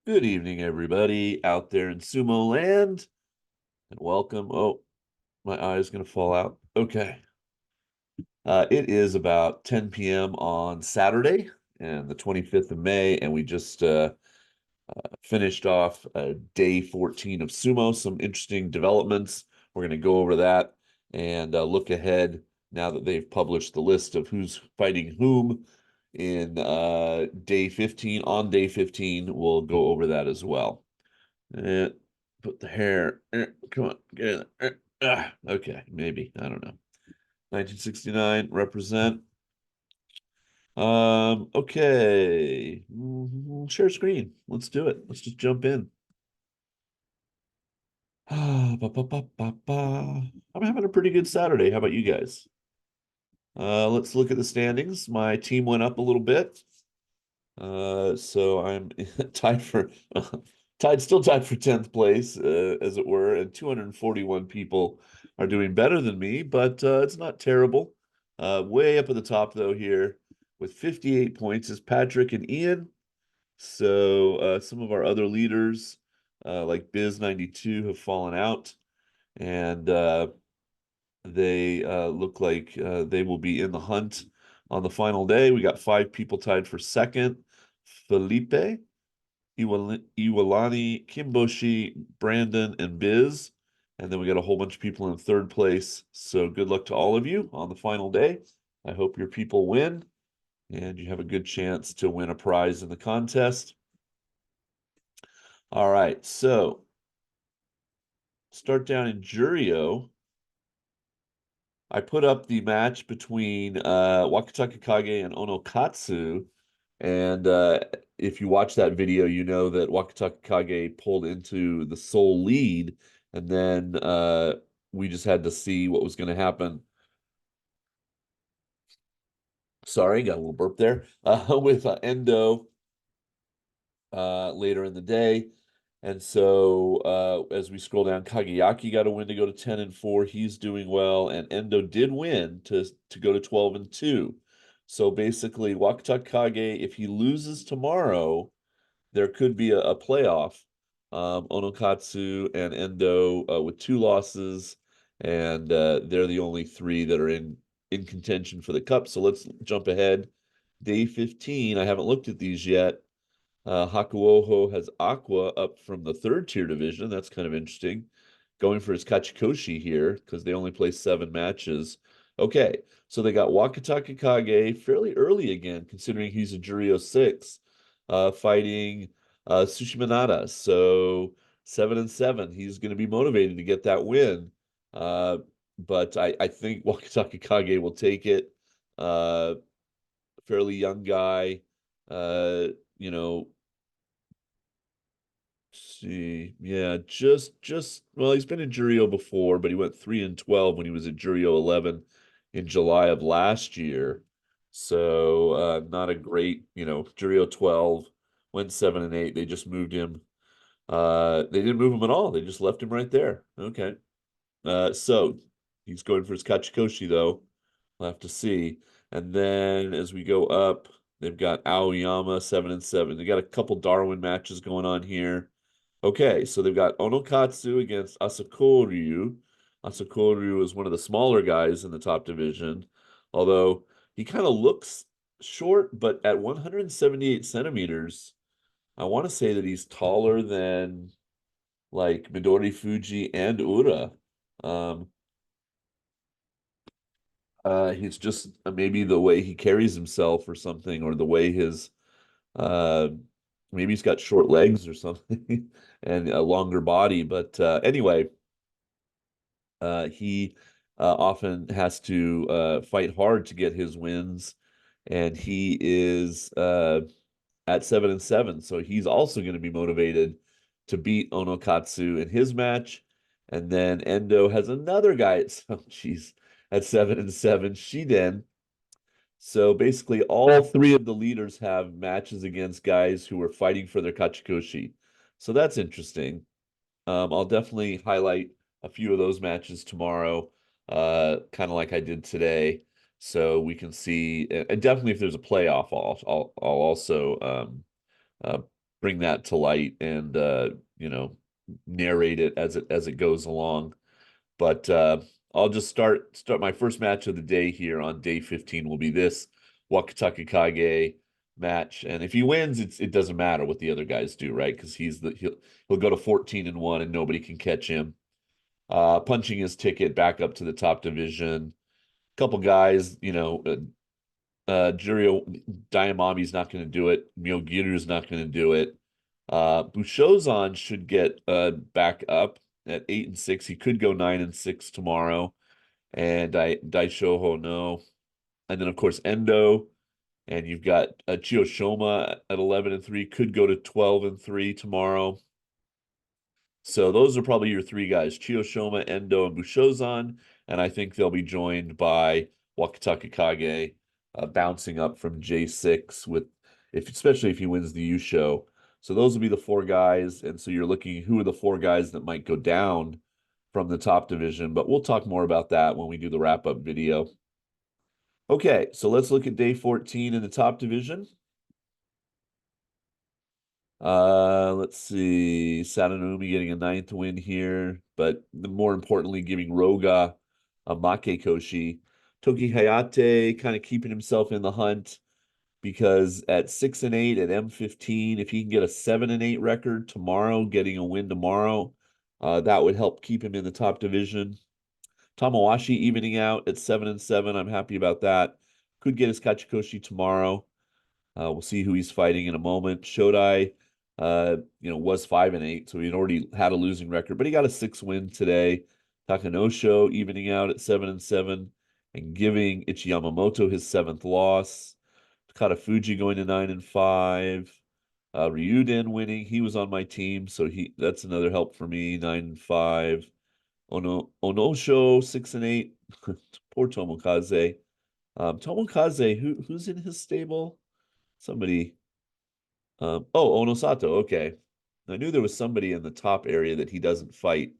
Good evening, everybody out there in Sumo land, and welcome. Oh, my eye is going to fall out. Okay. It is about 10 p.m. on Saturday, and the 25th of May, and we just finished off day 14 of Sumo. Some interesting developments. We're going to go over that and look ahead now that they've published the list of who's fighting whom in day 15. On day 15, we'll go over that as well. Eh, put the hair. Come on, get in there. Okay, maybe. I don't know. 1969, represent. Okay. Share screen. Let's do it. Let's just jump in. Ba, ba, ba, ba, ba. I'm having a pretty good Saturday. How about you guys? Let's look at the standings. My team went up a little bit. So I'm tied for still tied for 10th place, as it were, and 241 people are doing better than me, but it's not terrible. Way up at the top though here with 58 points is Patrick and Ian. So some of our other leaders, like Biz 92, have fallen out, and they look like they will be in the hunt on the final day. We got 5 people tied for second. Felipe, Iwalani, Kimboshi, Brandon, and Biz. And then we got a whole bunch of people in third place. So good luck to all of you on the final day. I hope your people win and you have a good chance to win a prize in the contest. All right, so start down in Juryo. I put up the match between Wakataka Kage and Onokatsu. And if you watch that video, you know that Wakataka Kage pulled into the sole lead. And then we just had to see what was going to happen. Sorry, got a little burp there. With Endo later in the day. And so as we scroll down, Kageyaki got a win to go to 10-4. He's doing well, and Endo did win to go to 12-2. So basically, Wakata Kage, if he loses tomorrow, there could be a playoff. Onokatsu and Endo with 2 losses, and they're the only 3 that are in contention for the cup. So let's jump ahead. Day 15, I haven't looked at these yet. Hakuoho has Aqua up from the 3rd tier division. That's kind of interesting. Going for his Kachikoshi here because they only play 7 matches. Okay, so they got Wakataka Kage fairly early again, considering he's a Juryo 6, fighting Sushimanada. So 7-7. He's going to be motivated to get that win. But I think Wakataka Kage will take it. Fairly young guy. Uh, you know, see, yeah, just well, he's been in Juryo before, but he went 3-12 when he was at Juryo 11 in July of last year. So not a great, Juryo 12 went 7-8. They just moved him. They didn't move him at all. They just left him right there. Okay. So he's going for his Kachikoshi though. We'll have to see. And then as we go up, they've got Aoyama 7-7. They got a couple Darwin matches going on here. Okay, so they've got Onokatsu against Asakoryu. Asakoryu is one of the smaller guys in the top division, although he kind of looks short, but at 178 centimeters, I want to say that he's taller than like Midori Fuji and Ura. Um, he's just maybe the way he carries himself or something, or the way his uh, maybe he's got short legs or something and a longer body. But anyway, he often has to fight hard to get his wins, and he is at 7-7. So he's also going to be motivated to beat Onokatsu in his match. And then Endo has another guy at geez, at 7-7, Shiden. So basically, all 3 of the leaders have matches against guys who are fighting for their Kachikoshi. So that's interesting. I'll definitely highlight a few of those matches tomorrow, kind of like I did today, so we can see. And definitely, if there's a playoff, I'll also uh, bring that to light and narrate it as it goes along. But I'll just start my first match of the day here on day 15 will be this Wakataka Kage match. And if he wins, it doesn't matter what the other guys do, right? Because he'll go to 14-1 and nobody can catch him. Punching his ticket back up to the top division. Couple guys, Juryo Diamami's not going to do it. Myogiru's not going to do it. Bushozan should get back up at 8-6. He could go 9-6 tomorrow. And Daishoho no. And then of course Endo. And you've got Chiyoshoma at 11-3, could go to 12-3 tomorrow. So those are probably your three guys: Chiyoshoma, Endo, and Bushozan. And I think they'll be joined by Wakataka Kage, bouncing up from J6 especially if he wins the Yusho. So those will be the four guys. And so you're looking who are the four guys that might go down from the top division, but we'll talk more about that when we do the wrap-up video. Okay, so let's look at day 14 in the top division. Let's see. Sadanumi getting a 9th win here, but more importantly, giving Roga a Make Koshi. Toki Hayate kind of keeping himself in the hunt because at 6-8 at M15, if he can get a 7-8 record tomorrow, getting a win tomorrow, that would help keep him in the top division. Tamawashi evening out at 7-7. I'm happy about that. Could get his Kachikoshi tomorrow. We'll see who he's fighting in a moment. Shodai, was 5-8, so he'd already had a losing record, but he got a 6 win today. Takanosho evening out at 7-7 and giving Ichi Yamamoto his 7th loss. Takada Fuji going to 9-5. Ryuden winning. He was on my team, so that's another help for me. 9-5. Onosho 6-8. Poor Tomokaze. Tomokaze, who's in his stable? Somebody. Onosato. Okay, I knew there was somebody in the top area that he doesn't fight.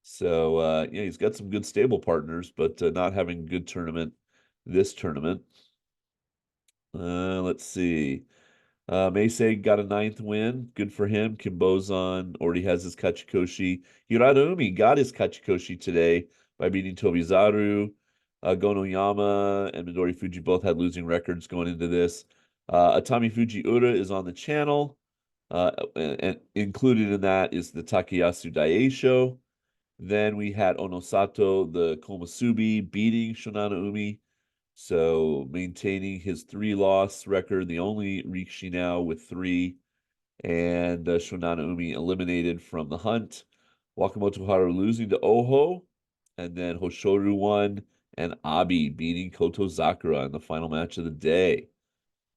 So he's got some good stable partners, but not having a good tournament this tournament. Let's see. Meisei got a 9th win. Good for him. Kimbozan already has his Kachikoshi. Hiradoumi got his Kachikoshi today by beating Tobizaru. Gonoyama and Midori Fuji both had losing records going into this. Atami Fujiura is on the channel. And included in that is the Takayasu Daisho. Then we had Onosato, the Komusubi, beating Shonana Umi. So maintaining his 3-loss record, the only rikishi now with 3, and Shonana Umi eliminated from the hunt. Wakamoto Haru losing to Oho, and then Hoshoru won, and Abi beating Koto Sakura in the final match of the day.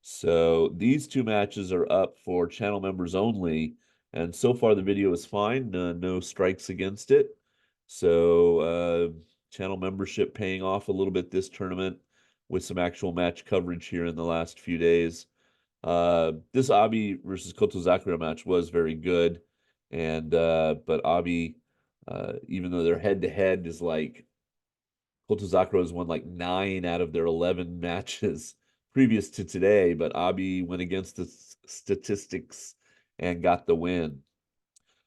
So these two matches are up for channel members only, and so far the video is fine, no strikes against it. So channel membership paying off a little bit this tournament with some actual match coverage here in the last few days. This Abi versus Koto Sakura match was very good, and but Abi, even though their head-to-head is like Koto Sakura has won like 9 out of their 11 matches previous to today, but Abi went against the statistics and got the win.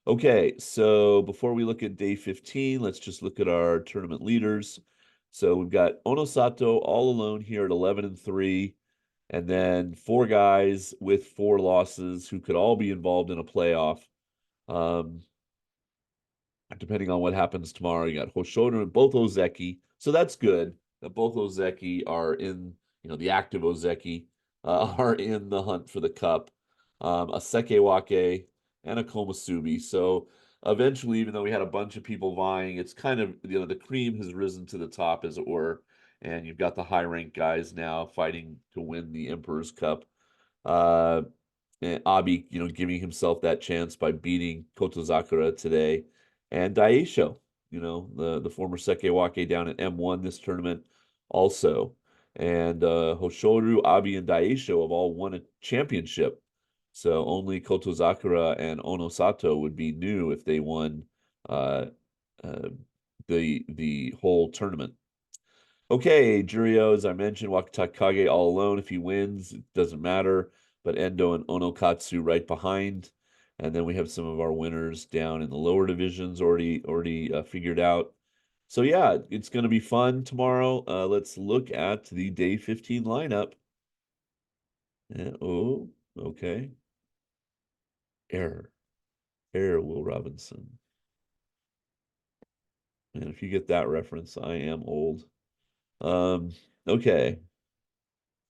Okay, so before we look at day 15, let's just look at our tournament leaders. So we've got Onosato all alone here at 11-3, and then 4 guys with 4 losses who could all be involved in a playoff. Depending on what happens tomorrow, you got Hoshodo and both Ozeki. So that's good that both Ozeki are in, the active Ozeki are in the hunt for the cup. A Sekewake and a Komusubi. So eventually, even though we had a bunch of people vying, it's kind of, the cream has risen to the top, as it were. And you've got the high-ranked guys now fighting to win the Emperor's Cup. And Abi, giving himself that chance by beating Koto Sakura today. And Daisho, the former Sekewake down at M1 this tournament also. And Hoshoru, Abi, and Daisho have all won a championship. So only Koto Sakura and Onosato would be new if they won the whole tournament. Okay, Juryo, as I mentioned, Wakatakage all alone. If he wins, it doesn't matter. but Endo and Onokatsu right behind. And then we have some of our winners down in the lower divisions already figured out. So yeah, it's going to be fun tomorrow. Let's look at the day 15 lineup. Oh, okay. Error. Error, Will Robinson. And if you get that reference, I am old. Um, okay.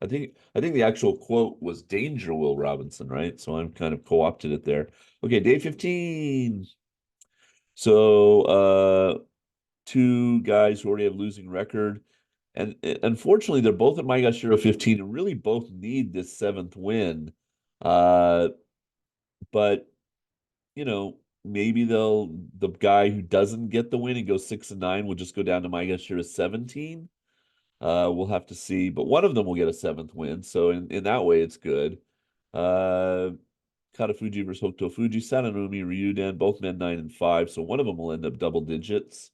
I think the actual quote was Danger Will Robinson, right? So I'm kind of co-opted it there. Okay, day 15. So two guys who already have losing record. And unfortunately, they're both at Maegashira 15 and really both need this seventh win. Uh, but maybe the guy who doesn't get the win and goes 6-9 will just go down to Maegashira 17. We'll have to see, but one of them will get a seventh win, so in that way, it's good. Uh, Katafuji versus Hokutofuji, Sananumi, Ryuden, both men 9 and 5, so one of them will end up double digits.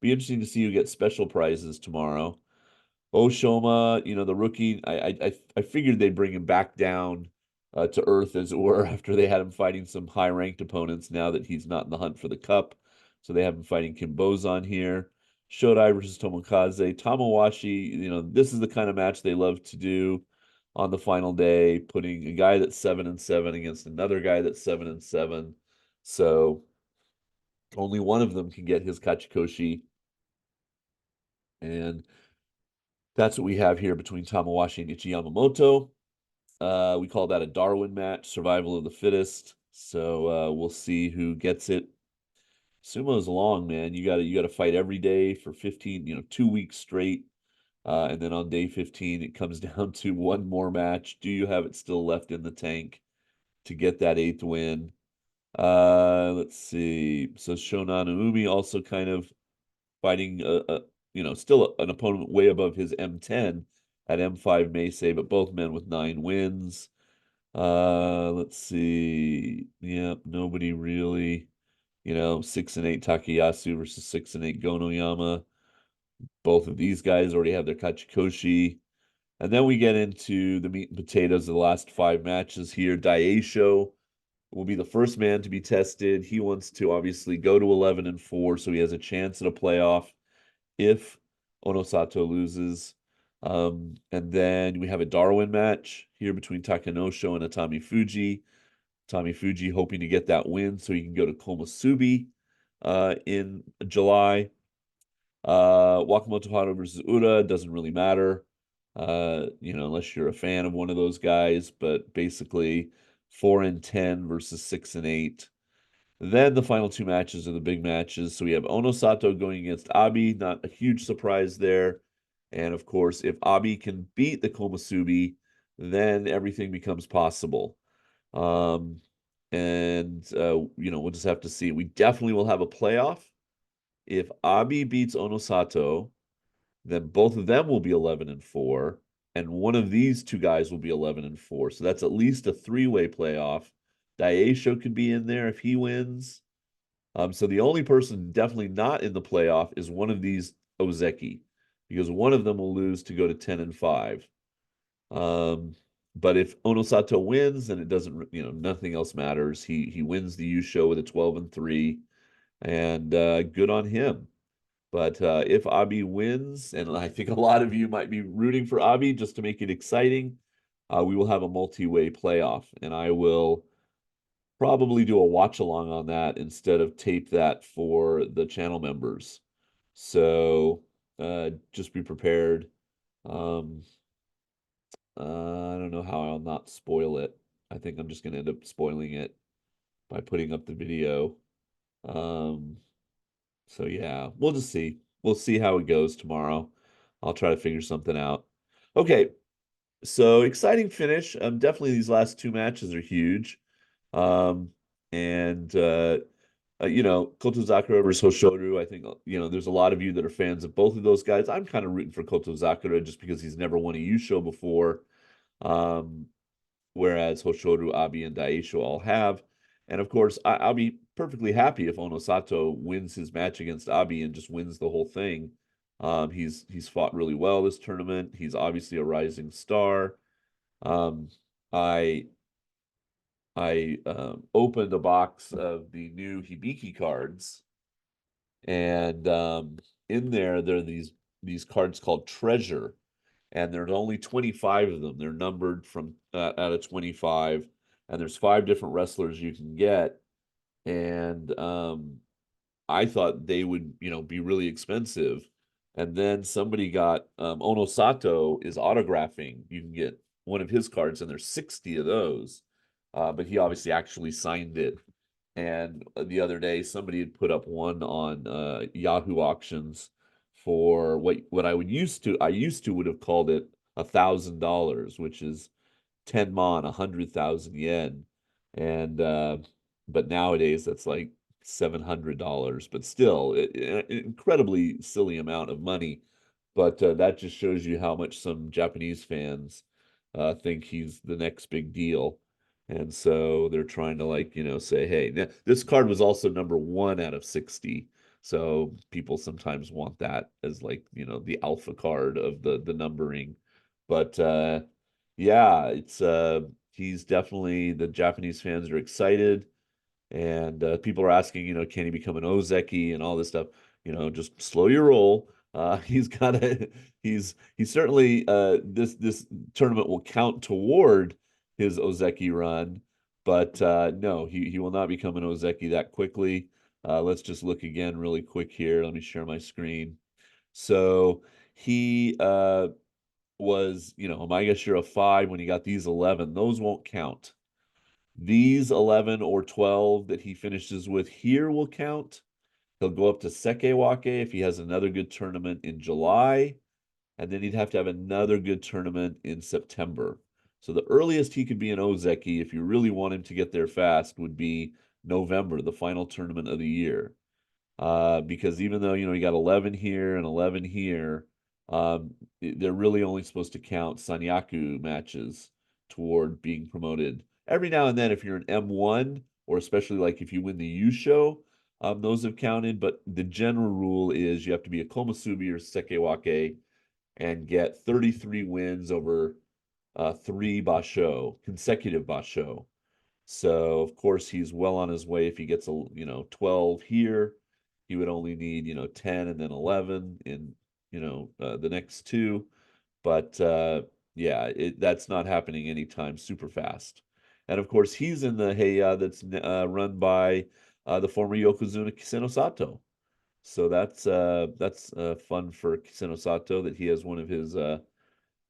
Be interesting to see who gets special prizes tomorrow. Oshoma, the rookie, I figured they'd bring him back down to earth, as it were, after they had him fighting some high-ranked opponents now that he's not in the hunt for the cup. So they have him fighting Kim Bozan here. Shodai versus Tomokaze. Tamawashi, this is the kind of match they love to do on the final day, putting a guy that's 7-7 against another guy that's 7-7. So only one of them can get his Kachikoshi. And that's what we have here between Tamawashi and Ichi Yamamoto. We call that a Darwin match, survival of the fittest. So we'll see who gets it. Sumo's long, man. You gotta fight every day for 15, 2 weeks straight. And then on day 15, it comes down to one more match. Do you have it still left in the tank to get that eighth win? Let's see. So Shonan Umi also kind of fighting still an opponent way above his M10 at M5 Meisei, but both men with 9 wins. Let's see. Yeah, nobody really. 6-8 Takayasu versus 6-8 Gonoyama. Both of these guys already have their Kachikoshi. And then we get into the meat and potatoes of the last 5 matches here. Daisho will be the first man to be tested. He wants to obviously go to 11-4, so he has a chance at a playoff if Onosato loses. And then we have a Darwin match here between Takanosho and Atami Fuji. Tommy Fuji hoping to get that win so he can go to Komusubi in July. Wakamoto Hara versus Ura doesn't really matter, unless you're a fan of one of those guys, but basically 4-10 versus 6-8. Then the final 2 matches are the big matches. So we have Onosato going against Abi, not a huge surprise there. And of course, if Abi can beat the Komusubi, then everything becomes possible. We'll just have to see. We definitely will have a playoff. If Abi beats Onosato, then both of them will be 11-4, and one of these two guys will be 11-4. So that's at least a three-way playoff. Daisho could be in there if he wins. So the only person definitely not in the playoff is one of these Ozeki, because one of them will lose to go to 10-5. But if Onosato wins, then it doesn't, nothing else matters. He wins the Yusho with a 12-3, and good on him. But if Abi wins, and I think a lot of you might be rooting for Abi just to make it exciting, we will have a multi-way playoff, and I will probably do a watch along on that instead of tape that for the channel members. So just be prepared. Um, I don't know how I'll not spoil it. I think I'm just going to end up spoiling it by putting up the video. Um, so yeah, we'll just see. We'll see how it goes tomorrow. I'll try to figure something out. Okay, so exciting finish. Definitely these last 2 matches are huge. Um, and Kotozakura versus Hoshoru. I think there's a lot of you that are fans of both of those guys. I'm kind of rooting for Kotozakura just because he's never won a Yusho before. Um, whereas Hoshoru, Abi, and Daisho all have. And of course, I'll be perfectly happy if Onosato wins his match against Abi and just wins the whole thing. He's fought really well this tournament. He's obviously a rising star. Um, I I opened a box of the new Hibiki cards, and in there are these cards called Treasure, and there's only 25 of them. They're numbered from out of 25, and there's five different wrestlers you can get, and I thought they would, be really expensive. And then somebody got Onosato is autographing. You can get one of his cards, and there's 60 of those. But he obviously actually signed it. And the other day, somebody had put up one on Yahoo auctions for what I used to would have called it $1,000, which is 10 mon, 100,000 yen. And but nowadays that's like $700, but still an incredibly silly amount of money. But that just shows you how much some Japanese fans think he's the next big deal. And so they're trying to, like, say, hey, this card was also number one out of 60. So people sometimes want that as, like, the alpha card of the numbering. But yeah, it's he's definitely, the Japanese fans are excited, and people are asking, can he become an Ozeki and all this stuff? Just slow your roll. He's got to. He's certainly this tournament will count toward his Ozeki run, but no, he will not become an Ozeki that quickly. Let's just look again really quick here. Let me share my screen. So he was, Omega Shira 5 when he got these 11. Those won't count. These 11 or 12 that he finishes with here will count. He'll go up to Sekewake if he has another good tournament in July, and then he'd have to have another good tournament in September. So the earliest he could be an Ozeki, if you really want him to get there fast, would be November, the final tournament of the year. Because even though, you got 11 here and 11 here, they're really only supposed to count Sanyaku matches toward being promoted. Every now and then, if you're an M1, or especially like if you win the U show, those have counted. But the general rule is you have to be a Komusubi or Sekewake and get 33 wins over three basho, consecutive basho. So of course he's well on his way. If he gets 12 here, he would only need 10 and then 11 in the next two. But yeah, that's not happening anytime super fast. And of course he's in the Heiya that's run by the former Yokozuna Kisenosato. So that's fun for Kisenosato that he has one of his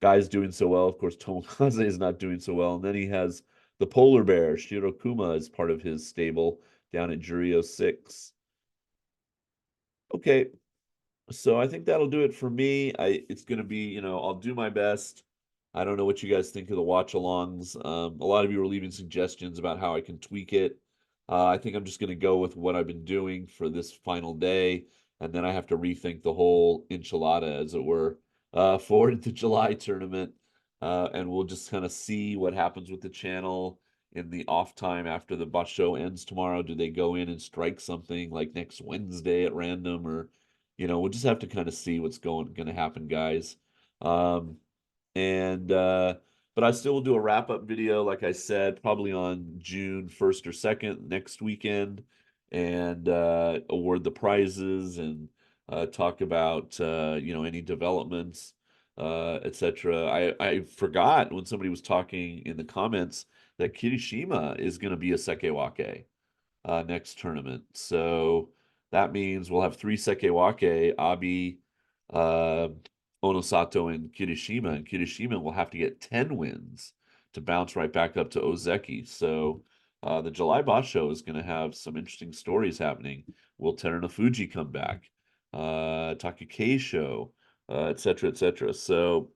guys doing so well. Of course, Tomokaze is not doing so well. And then he has the polar bear, Shirokuma, as part of his stable down at Juryo 6. Okay, so I think that'll do it for me. It's gonna be, I'll do my best. I don't know what you guys think of the watch alongs. A lot of you are leaving suggestions about how I can tweak it. I think I'm just gonna go with what I've been doing for this final day, and then I have to rethink the whole enchilada, as it were, for the July tournament. And we'll just kind of see what happens with the channel in the off time after the bus show ends tomorrow. Do they go in and strike something like next Wednesday at random, or we'll just have to kind of see what's gonna happen, guys. Um, and but I still will do a wrap-up video, like I said, probably on June 1st or 2nd, next weekend, and award the prizes and talk about any developments, etc. I forgot when somebody was talking in the comments that Kirishima is going to be a Sekewake next tournament. So that means we'll have three Sekewake, Abi, uh, Onosato, and Kirishima. And Kirishima will have to get 10 wins to bounce right back up to Ozeki. So the July Boss Show is going to have some interesting stories happening. Will Terunofuji come back? Takakei Show, et cetera, et cetera. So,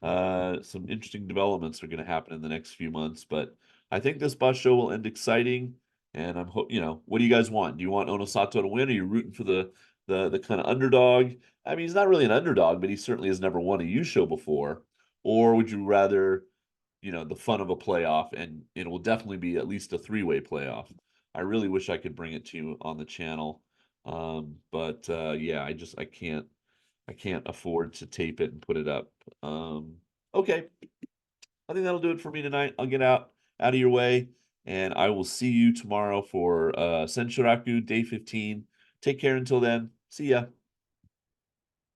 some interesting developments are going to happen in the next few months, but I think this bus show will end exciting. And I'm hope what do you guys want? Do you want Onosato to win? Are you rooting for the kind of underdog? I mean, he's not really an underdog, but he certainly has never won a U show before. Or would you rather, the fun of a playoff, and it will definitely be at least a three-way playoff. I really wish I could bring it to you on the channel. But yeah, I can't afford to tape it and put it up. Okay. I think that'll do it for me tonight. I'll get out, out of your way, and I will see you tomorrow for Senshuraku Day 15. Take care until then. See ya.